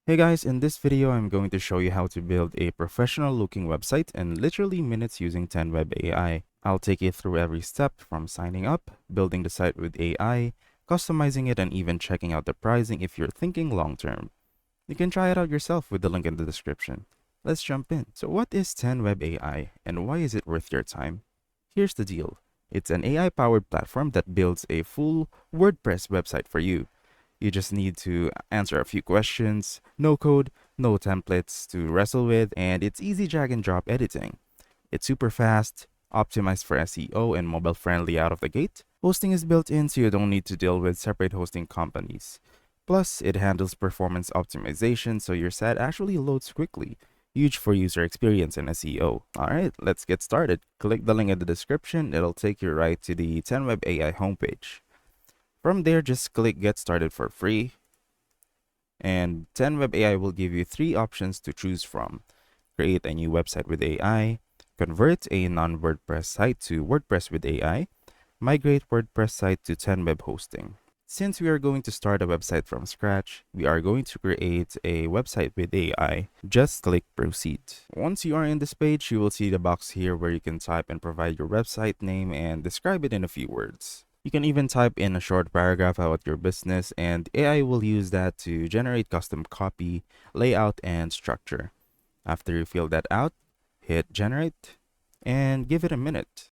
Hey guys, in this video, I'm going to show you how to build a professional looking website in literally minutes using 10web AI. I'll take you through every step from signing up, building the site with AI, customizing it, and even checking out the pricing if you're thinking long term. You can try it out yourself with the link in the description. Let's jump in. So what is 10web AI and why is it worth your time? Here's the deal. It's an AI-powered platform that builds a full WordPress website for you. You just need to answer a few questions, no code, no templates to wrestle with, and it's easy drag and drop editing. It's super fast, optimized for SEO, and mobile friendly out of the gate. Hosting is built in so you don't need to deal with separate hosting companies. Plus, it handles performance optimization so your site actually loads quickly. Huge for user experience and SEO. Alright, let's get started. Click the link in the description, it'll take you right to the 10web AI homepage. From there, just click Get Started for free. And 10web AI will give you three options to choose from. Create a new website with AI, convert a non-WordPress site to WordPress with AI, migrate WordPress site to 10web hosting. Since we are going to start a website from scratch, we are going to create a website with AI. Just click Proceed. Once you are in this page, you will see the box here where you can type and provide your website name and describe it in a few words. You can even type in a short paragraph about your business, and AI will use that to generate custom copy, layout, and structure. After you fill that out, hit Generate and give it a minute.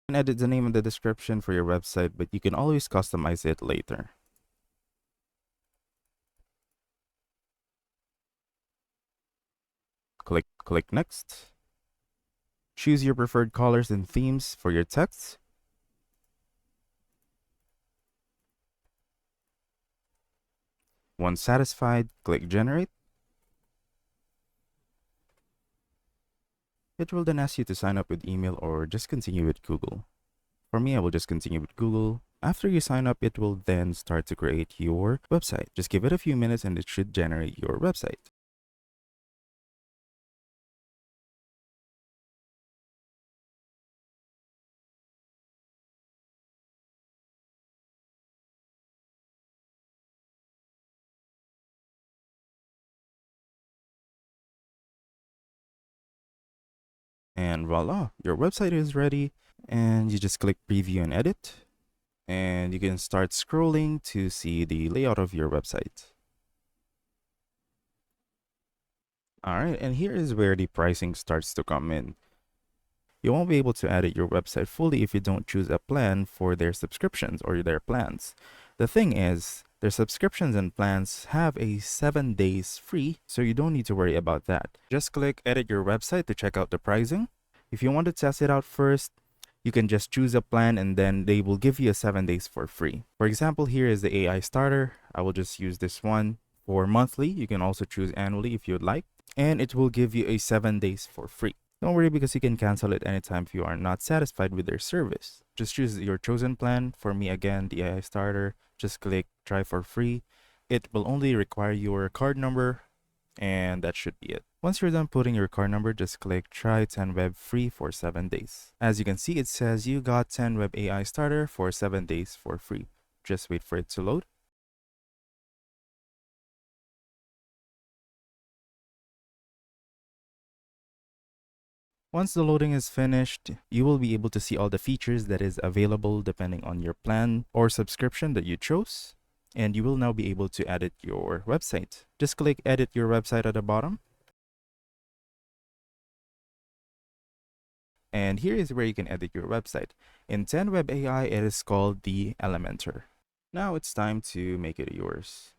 You can edit the name and the description for your website, but you can always customize it later. Click Next. Choose your preferred colors and themes for your text. Once satisfied, click Generate. It will then ask you to sign up with email or just continue with Google. For me, I will just continue with Google. After you sign up, it will then start to create your website. Just give it a few minutes and it should generate your website. And voila, your website is ready. And you just click Preview and Edit. And you can start scrolling to see the layout of your website. Alright, and here is where the pricing starts to come in. You won't be able to edit your website fully if you don't choose a plan for their subscriptions or their plans. The thing is, their subscriptions and plans have a 7 days free, so you don't need to worry about that. Just click Edit Your Website to check out the pricing. If you want to test it out first, you can just choose a plan and then they will give you a 7 days for free. For example, here is the AI starter. I will just use this one for monthly. You can also choose annually if you'd like, and it will give you a 7 days for free. Don't worry because you can cancel it anytime if you are not satisfied with their service. Just choose your chosen plan. For me, again, the AI starter. Just click try for free. It will only require your card number, and that should be it. Once you're done putting your card number, just click try 10web free for 7 days. As you can see, it says you got 10web AI starter for 7 days for free. Just wait for it to load. Once the loading is finished, you will be able to see all the features that is available depending on your plan or subscription that you chose. And you will now be able to edit your website. Just click Edit Your Website at the bottom. And here is where you can edit your website. In 10web AI, it is called the Elementor. Now it's time to make it yours.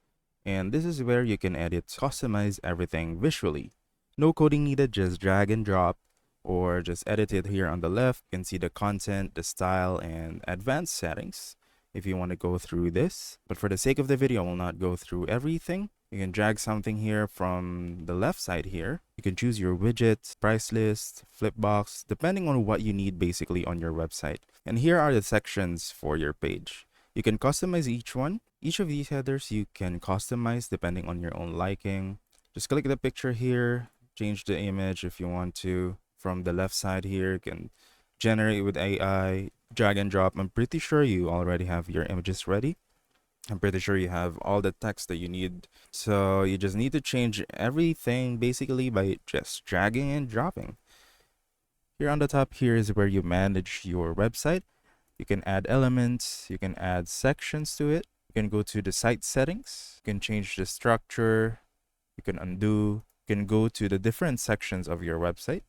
And this is where you can edit, customize everything visually. No coding needed, just drag and drop, or just edit it here on the left. You can see the content, the style, and advanced settings if you want to go through this. But for the sake of the video, I will not go through everything. You can drag something here from the left side here. You can choose your widgets, price list, flipbox, depending on what you need basically on your website. And here are the sections for your page. You can customize each one. Each of these headers you can customize depending on your own liking. Just click the picture here, change the image if you want to. from the left side here. You can generate with AI, drag and drop. I'm pretty sure you already have your images ready. I'm pretty sure you have all the text that you need. So you just need to change everything basically by just dragging and dropping. Here on the top here is where you manage your website. You can add elements, you can add sections to it. You can go to the site settings, you can change the structure, you can undo, you can go to the different sections of your website,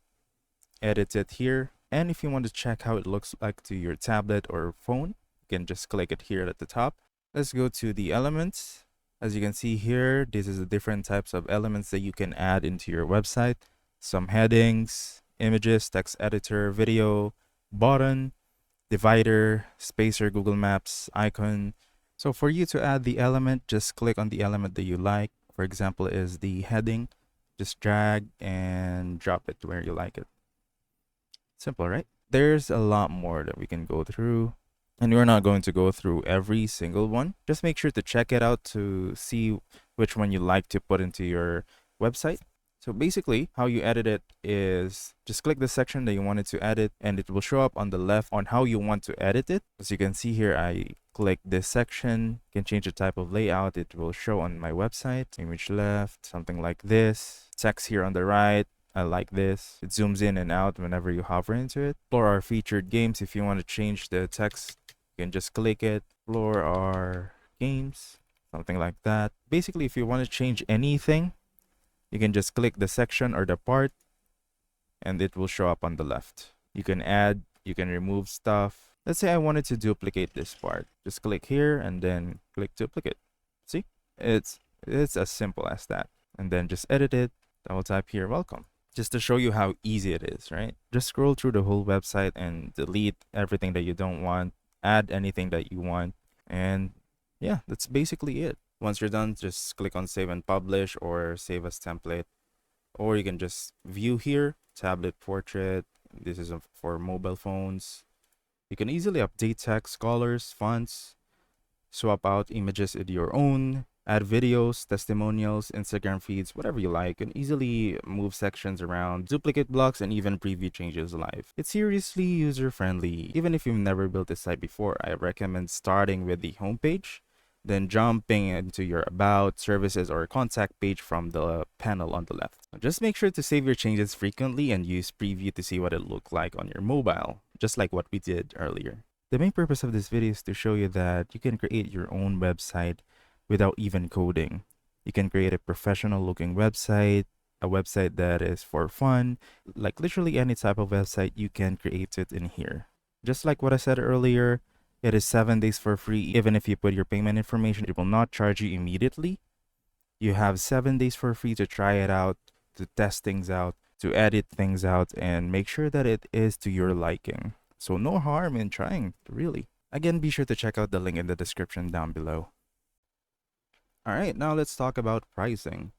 edit it here. And if you want to check how it looks like to your tablet or phone, you can just click it here at the top. Let's go to the elements. As you can see here, this is the different types of elements that you can add into your website. Some headings, images, text editor, video, button, divider, spacer, Google Maps, icon. So for you to add the element, just click on the element that you like. For example, is the heading. Just drag and drop it where you like it. Simple, right? There's a lot more that we can go through, and we're not going to go through every single one. Just make sure to check it out to see which one you like to put into your website. So basically, how you edit it is just click the section that you wanted to edit, and it will show up on the left on how you want to edit it. As you can see here, I click this section. You can change the type of layout. It will show on my website. Image left, something like this. Text here on the right. I like this. It zooms in and out whenever you hover into it. Explore our featured games. If you want to change the text, you can just click it. Explore our games, something like that. Basically, if you want to change anything, you can just click the section or the part, and it will show up on the left. You can add, you can remove stuff. Let's say I wanted to duplicate this part. Just click here and then click duplicate. See? It's as simple as that. And then just edit it. Double type here, welcome. Just to show you how easy it is, right? Just scroll through the whole website and delete everything that you don't want, add anything that you want, and yeah, that's basically it. Once you're done, just click on save and publish or save as template, or you can just view here, tablet portrait. This is for mobile phones. You can easily update text, colors, fonts, swap out images with your own, add videos, testimonials, Instagram feeds, whatever you like, and easily move sections around, duplicate blocks, and even preview changes live. It's seriously user-friendly. Even if you've never built a site before, I recommend starting with the homepage, then jumping into your about, services, or contact page from the panel on the left. Just make sure to save your changes frequently and use preview to see what it looked like on your mobile, just like what we did earlier. The main purpose of this video is to show you that you can create your own website without even coding. You can create a professional looking website, a website that is for fun, like literally any type of website, you can create it in here. Just like what I said earlier, it is 7 days for free. Even if you put your payment information, it will not charge you immediately. You have 7 days for free to try it out, to test things out, to edit things out, and make sure that it is to your liking. So no harm in trying, really. Again, be sure to check out the link in the description down below. Alright, now let's talk about pricing.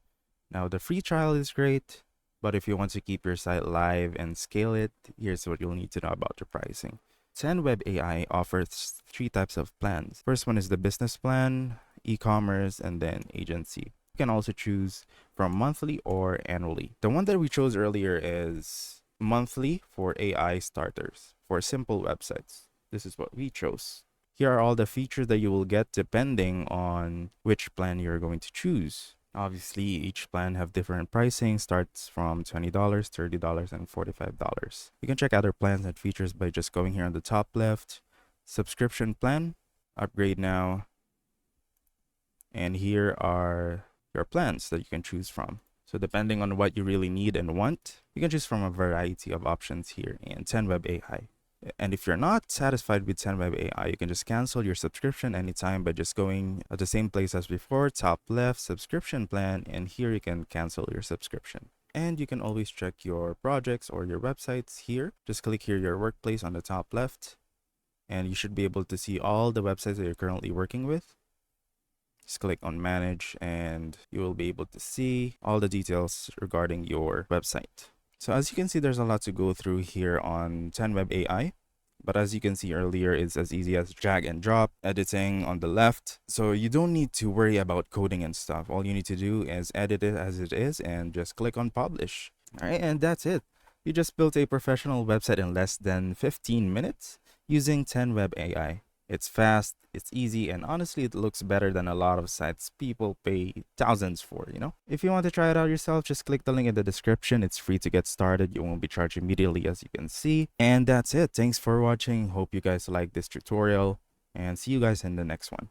Now the free trial is great, but if you want to keep your site live and scale it, here's what you'll need to know about the pricing. 10Web AI offers 3 types of plans. First one is the business plan, e-commerce, and then agency. You can also choose from monthly or annually. The one that we chose earlier is monthly for AI starters, for simple websites. This is what we chose. Here are all the features that you will get depending on which plan you're going to choose. Obviously, each plan have different pricing, starts from $20, $30, and $45. You can check other plans and features by just going here on the top left. Subscription plan, upgrade now. And here are your plans that you can choose from. So depending on what you really need and want, you can choose from a variety of options here in 10Web AI. And if you're not satisfied with 10Web AI, you can just cancel your subscription anytime by just going at the same place as before, top left, subscription plan, and here you can cancel your subscription. And you can always check your projects or your websites here. Just click here your workplace on the top left, and you should be able to see all the websites that you're currently working with. Just click on manage and you will be able to see all the details regarding your website. So as you can see, there's a lot to go through here on 10Web AI. But as you can see earlier, it's as easy as drag and drop, editing on the left. So you don't need to worry about coding and stuff. All you need to do is edit it as it is and just click on publish. All right, and that's it. You just built a professional website in less than 15 minutes using 10web AI. It's fast, it's easy, and honestly, it looks better than a lot of sites people pay thousands for. If you want to try it out yourself, just click the link in the description. It's free to get started. You won't be charged immediately, as you can see. And that's it. Thanks for watching. Hope you guys like this tutorial, and see you guys in the next one.